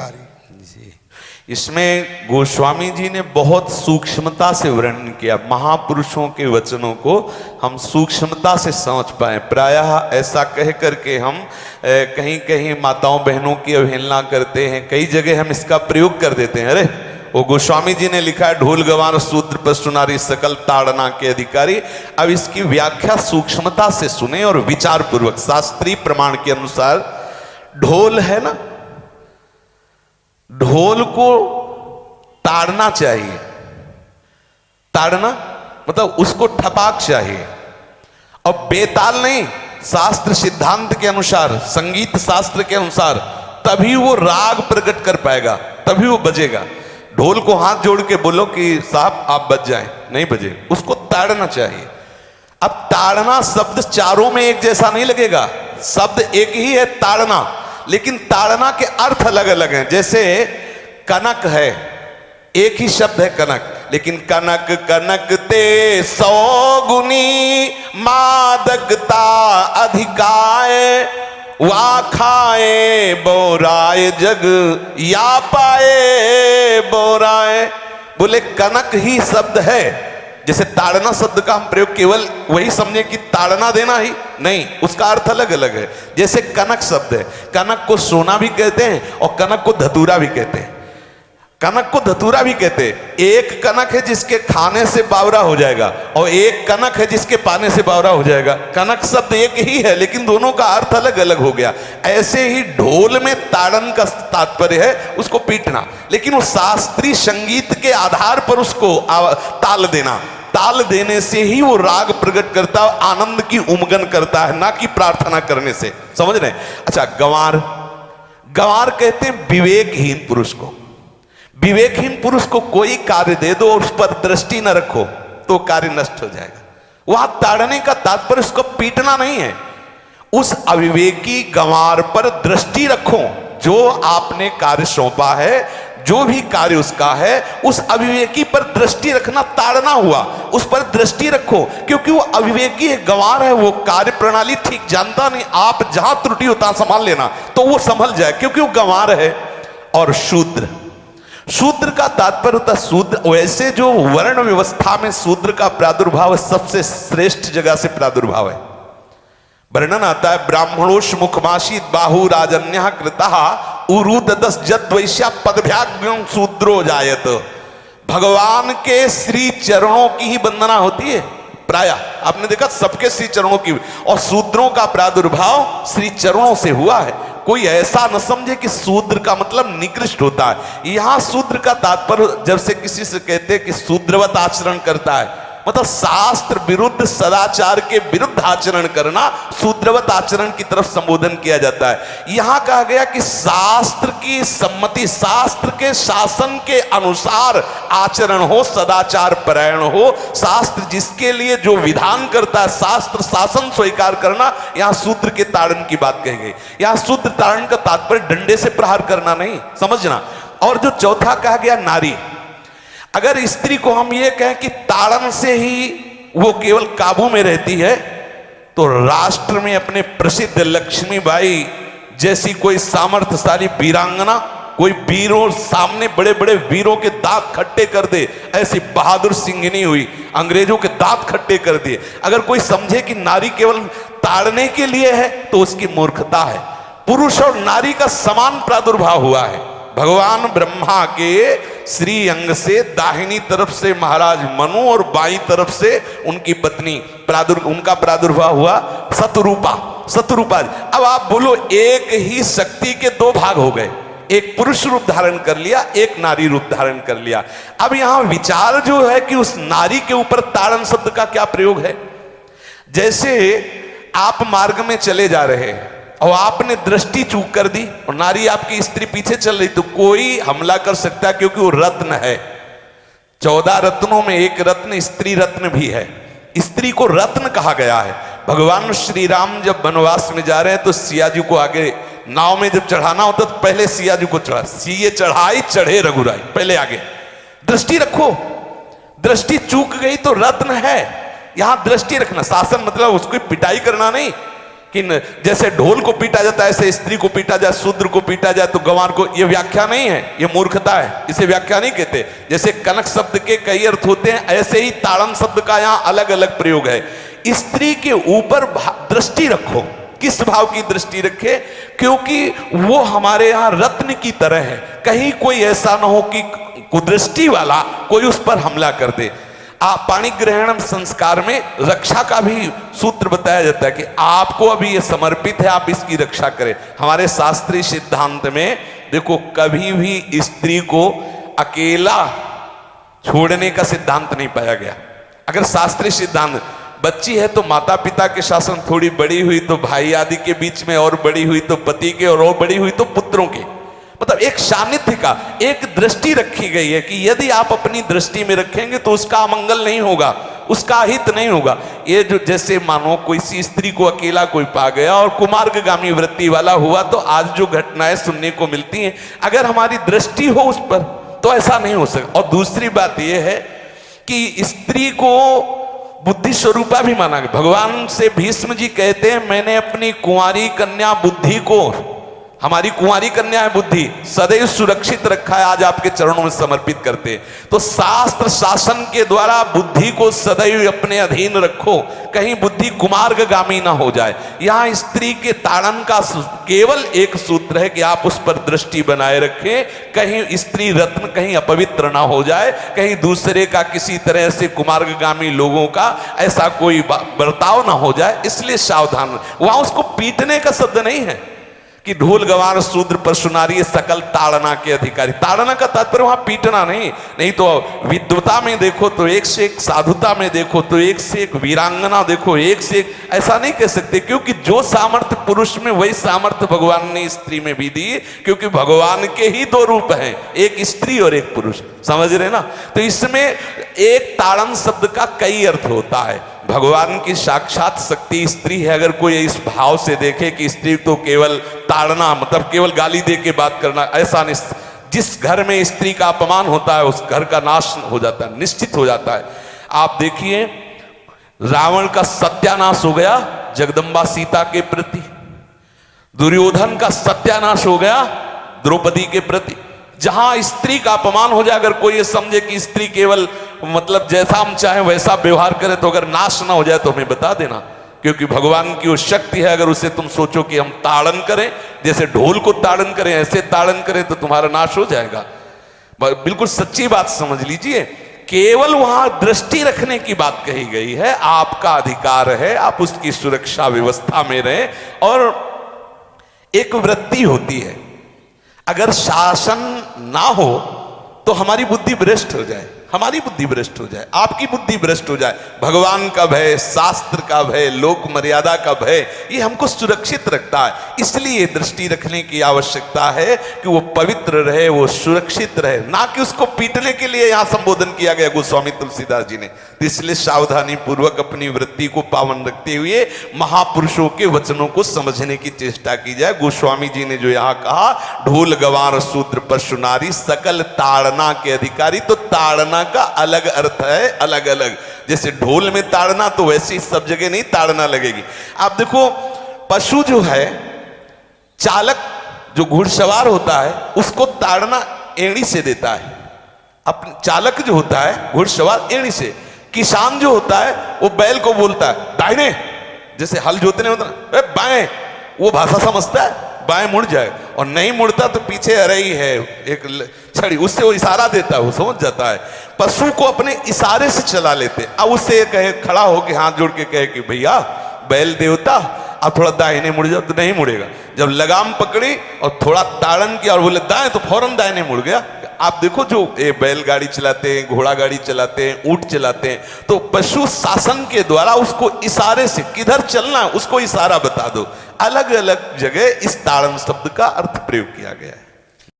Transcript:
जी, इसमें गोस्वामी जी ने बहुत सूक्ष्मता से वर्णन किया। महापुरुषों के वचनों को हम सूक्ष्मता से समझ पाए। प्रायः ऐसा कह करके हम कहीं कहीं माताओं बहनों की अवहेलना करते हैं, कई जगह हम इसका प्रयोग कर देते हैं। अरे वो गोस्वामी जी ने लिखा है, ढोल गवार शूद्र पशु नारी सकल ताड़ना के अधिकारी। अब इसकी व्याख्या सूक्ष्मता से सुने और विचार पूर्वक। शास्त्रीय प्रमाण के अनुसार ढोल है ना, ढोल को ताड़ना चाहिए। ताड़ना मतलब उसको ठपाक चाहिए, और बेताल नहीं। शास्त्र सिद्धांत के अनुसार, संगीत शास्त्र के अनुसार तभी वो राग प्रकट कर पाएगा, तभी वो बजेगा। ढोल को हाथ जोड़ के बोलो कि साहब आप बज जाएं, नहीं बजे, उसको ताड़ना चाहिए। अब ताड़ना शब्द चारों में एक जैसा नहीं लगेगा, शब्द एक ही है ताड़ना, लेकिन ताड़ना के अर्थ अलग अलग हैं। जैसे कनक है, एक ही शब्द है कनक, लेकिन कनक कनक ते 100 गुनी मादकता अधिकाय, वा खाए बोराए जग या पाए बोराए। बोले कनक ही शब्द है। जैसे ताड़ना शब्द का हम प्रयोग केवल वही समझे कि ताड़ना देना ही नहीं, उसका अर्थ अलग अलग है। जैसे कनक शब्द है, कनक को सोना भी कहते हैं और कनक को धतूरा भी कहते हैं। कनक को धतूरा भी कहते हैं। एक कनक है जिसके खाने से बावरा हो जाएगा, और एक कनक है जिसके पाने से बावरा हो जाएगा। कनक शब्द एक ही है, लेकिन दोनों का अर्थ अलग अलग हो गया। ऐसे ही ढोल में ताड़न का तात्पर्य है उसको पीटना, लेकिन वो शास्त्रीय संगीत के आधार पर उसको ताल देना। ताल देने से ही वो राग प्रकट करता है, आनंद की उमगन करता है, ना कि प्रार्थना करने से। समझ रहे? अच्छा, गंवार, गंवार कहते हैं विवेकहीन पुरुष को। विवेकहीन पुरुष को कोई कार्य दे दो और उस पर दृष्टि न रखो तो कार्य नष्ट हो जाएगा। वहां ताड़ने का तात्पर्य उसको पीटना नहीं है, उस अविवेकी गंवार पर दृष्टि रखो। जो आपने कार्य सौंपा है, जो भी कार्य उसका है, उस अविवेकी पर दृष्टि रखना ताड़ना हुआ। उस पर दृष्टि रखो, क्योंकि वो अविवेकी है, गंवार है, वो कार्य प्रणाली ठीक जानता नहीं। आप जहां त्रुटि होता संभाल लेना तो वो संभल जाए, क्योंकि वो गंवार है। और शूद्र, शूद्र का तात्पर्य होता है शूद्र। वैसे जो वर्ण व्यवस्था में शूद्र का प्रादुर्भाव सबसे श्रेष्ठ जगह से प्रादुर्भाव है। वर्णन आता है, ब्राह्मणोष मुखमाशीत बाहु राजन्य कृतः उरुददस जद वैश्या पदभ्याग्यं शूद्रो जायत। भगवान के श्री चरणों की ही वंदना होती है प्राय। आपने देखा सबके श्री चरणों की, और शूद्रों का प्रादुर्भाव श्री चरणों से हुआ है। कोई ऐसा न समझे कि शूद्र का मतलब निकृष्ट होता है। यहां शूद्र का तात्पर्य, जब से किसी से कहते हैं कि शूद्रवत आचरण करता है, मतलब शास्त्र विरुद्ध, सदाचार के विरुद्ध आचरण करना, शूद्रवत आचरण की तरफ संबोधन किया जाता है। यहां कहा गया कि शास्त्र की सम्मति, शास्त्र के शासन के अनुसार आचरण हो, सदाचार परायण हो। शास्त्र जिसके लिए जो विधान करता है, शास्त्र शासन स्वीकार करना, यहां शूद्र के ताड़न की बात कही गई। यहां शूद्र ताड़न का तात्पर्य डंडे से प्रहार करना नहीं, समझना। और जो चौथा कहा गया नारी, अगर स्त्री को हम ये कहें कि ताड़न से ही वो केवल काबू में रहती है, तो राष्ट्र में अपने प्रसिद्ध लक्ष्मीबाई जैसी कोई सामर्थ्यशाली वीरांगना, कोई वीरों सामने बड़े बड़े वीरों के दांत खट्टे कर दे, ऐसी बहादुर सिंघनी हुई, अंग्रेजों के दांत खट्टे कर दिए। अगर कोई समझे कि नारी केवल ताड़ने के लिए है तो उसकी मूर्खता है। पुरुष और नारी का समान प्रादुर्भाव हुआ है। भगवान ब्रह्मा के श्री अंग से दाहिनी तरफ से महाराज मनु और बाईं तरफ से उनकी पत्नी उनका प्रादुर्भाव हुआ शतरूपा। शतरूपा, अब आप बोलो, एक ही शक्ति के दो भाग हो गए, एक पुरुष रूप धारण कर लिया, एक नारी रूप धारण कर लिया। अब यहां विचार जो है कि उस नारी के ऊपर ताड़न शब्द का क्या प्रयोग है। जैसे आप मार्ग में चले जा रहे हैं और आपने दृष्टि चूक कर दी और नारी आपकी स्त्री पीछे चल रही, तो कोई हमला कर सकता है, क्योंकि वो रत्न है। 14 रत्नों में एक रत्न स्त्री रत्न भी है। स्त्री को रत्न कहा गया है। भगवान श्री राम जब वनवास में जा रहे हैं तो सिया जी को आगे नाव में जब चढ़ाना होता तो पहले सिया जी को चढ़ा, सीए चढ़ाई चढ़े रघुराई, पहले आगे। दृष्टि रखो, दृष्टि चूक गई तो रत्न है। यहां दृष्टि रखना, शासन मतलब उसको पिटाई करना नहीं, कि जैसे ढोल को पीटा जाता है ऐसे स्त्री को पीटा जाए, शूद्र को पीटा जाए तो गंवार को, ये व्याख्या नहीं है, ये मूर्खता है, इसे व्याख्या नहीं कहते। जैसे कनक शब्द के कई अर्थ होते हैं, ऐसे ही ताड़न शब्द का यहाँ अलग अलग प्रयोग है। स्त्री के ऊपर दृष्टि रखो। किस भाव की दृष्टि रखे? क्योंकि वो हमारे यहाँ रत्न की तरह है, कहीं कोई ऐसा ना हो कि कुदृष्टि वाला कोई उस पर हमला कर दे। पाणी ग्रहण संस्कार में रक्षा का भी सूत्र बताया जाता है कि आपको अभी ये समर्पित है, आप इसकी रक्षा करें। हमारे शास्त्रीय सिद्धांत में देखो, कभी भी स्त्री को अकेला छोड़ने का सिद्धांत नहीं पाया गया। अगर शास्त्रीय सिद्धांत, बच्ची है तो माता पिता के शासन, थोड़ी बड़ी हुई तो भाई आदि के बीच में, और बड़ी हुई तो पति के, और बड़ी हुई तो पुत्रों के, मतलब एक सानिध्य का एक दृष्टि रखी गई है कि यदि आप अपनी दृष्टि में रखेंगे तो उसका अमंगल नहीं होगा, उसका हित नहीं होगा। ये जो जैसे मानो कोई सी स्त्री को अकेला कोई पा गया और कुमार्गगामी वृत्ति वाला हुआ, तो आज जो घटनाएं सुनने को मिलती हैं, अगर हमारी दृष्टि हो उस पर तो ऐसा नहीं हो सकता। और दूसरी बात यह है कि स्त्री को बुद्धि स्वरूपा भी माना गया। भगवान से भीष्म जी कहते हैं, मैंने अपनी कुंवारी कन्या बुद्धि को, हमारी कुंवारी कन्या है बुद्धि, सदैव सुरक्षित रखा है, आज आपके चरणों में समर्पित करते हैं। तो शास्त्र शासन के द्वारा बुद्धि को सदैव अपने अधीन रखो, कहीं बुद्धि कुमार्गगामी ना हो जाए। यहाँ स्त्री के ताड़न का केवल एक सूत्र है कि आप उस पर दृष्टि बनाए रखें, कहीं स्त्री रत्न कहीं अपवित्र ना हो जाए, कहीं दूसरे का किसी तरह से कुमार्गगामी लोगों का ऐसा कोई बर्ताव ना हो जाए, इसलिए सावधान। वहां उसको पीटने का शब्द नहीं है कि ढोल गवार शूद्र पशु नारी सकल ताड़ना के अधिकारी। ताड़ना का तात्पर्य वहां पीटना नहीं तो विद्वता में देखो तो एक से एक, साधुता में देखो तो एक से एक, वीरांगना देखो एक से एक, ऐसा नहीं कह सकते। क्योंकि जो सामर्थ्य पुरुष में वही सामर्थ्य भगवान ने स्त्री में भी दी, क्योंकि भगवान के ही दो रूप हैं, एक स्त्री और एक पुरुष, समझ रहे ना। तो इसमें एक ताड़न शब्द का कई अर्थ होता है। भगवान की साक्षात शक्ति स्त्री है। अगर कोई इस भाव से देखे कि स्त्री तो केवल ताड़ना, मतलब केवल गाली दे के बात करना, ऐसा नहीं। जिस घर में स्त्री का अपमान होता है उस घर का नाश हो जाता है, निश्चित हो जाता है। आप देखिए, रावण का सत्यानाश हो गया जगदम्बा सीता के प्रति, दुर्योधन का सत्यानाश हो गया द्रौपदी के प्रति। जहां स्त्री का अपमान हो जाए, अगर कोई ये समझे कि स्त्री केवल मतलब जैसा हम चाहें वैसा व्यवहार करे, तो अगर नाश ना हो जाए तो हमें बता देना, क्योंकि भगवान की वो शक्ति है। अगर उसे तुम सोचो कि हम ताड़न करें, जैसे ढोल को ताड़न करें ऐसे ताड़न करें, तो तुम्हारा नाश हो जाएगा। बिल्कुल सच्ची बात समझ लीजिए। केवल वहां दृष्टि रखने की बात कही गई है, आपका अधिकार है, आप उसकी सुरक्षा व्यवस्था में रहें। और एक वृत्ति होती है, अगर शासन ना हो तो हमारी बुद्धि भ्रष्ट हो जाए, हमारी बुद्धि भ्रष्ट हो जाए, आपकी बुद्धि भ्रष्ट हो जाए। भगवान का भय, शास्त्र का भय, लोक मर्यादा का भय, ये हमको सुरक्षित रखता है। इसलिए दृष्टि रखने की आवश्यकता है कि वो पवित्र रहे, वो सुरक्षित रहे, ना कि उसको पीटने के लिए यहाँ संबोधन किया गया गोस्वामी तुलसीदास जी ने। इसलिए सावधानी पूर्वक अपनी वृत्ति को पावन रखते हुए महापुरुषों के वचनों को समझने की चेष्टा की जाए। गोस्वामी जी ने जो यहाँ कहा, ढोल गवार शूद्र पशु नारी सकल ताड़ना के अधिकारी, तो ताड़ना का अलग अर्थ है, अलग अलग। जैसे ढोल में ताड़ना, तो वैसे ही सब जगह नहीं ताड़ना लगेगी। आप देखो, पशु जो है, चालक जो घुड़सवार होता है उसको ताड़ना एड़ी से देता है। अपने चालक जो होता है घुड़सवार एड़ी से, किसान जो होता है वो बैल को बोलता है दाहिने, जैसे हल जोतने होता है बाएं, वो भाषा समझता है, बाएं मुड़ जाए, और नहीं मुड़ता तो पीछे अरई है एक छड़ी, उससे वो इशारा देता है, वो समझ जाता है। पशु को अपने इशारे से चला लेते। अब उससे कहे, खड़ा होकर हाथ जोड़ के कहे कि भैया बैल देवता आप थोड़ा दाहिने मुड़ जाओ, तो नहीं मुड़ेगा। जब लगाम पकड़ी और थोड़ा ताड़न किया और बोले दाएं, तो फौरन दाहिने मुड़ गया। आप देखो, जो बैलगाड़ी चलाते हैं, घोड़ा गाड़ी चलाते हैं, ऊंट चलाते हैं, तो पशु शासन के द्वारा उसको इशारे से किधर चलना है उसको इशारा बता दो। अलग अलग जगह इस ताड़न शब्द का अर्थ प्रयोग किया गया है।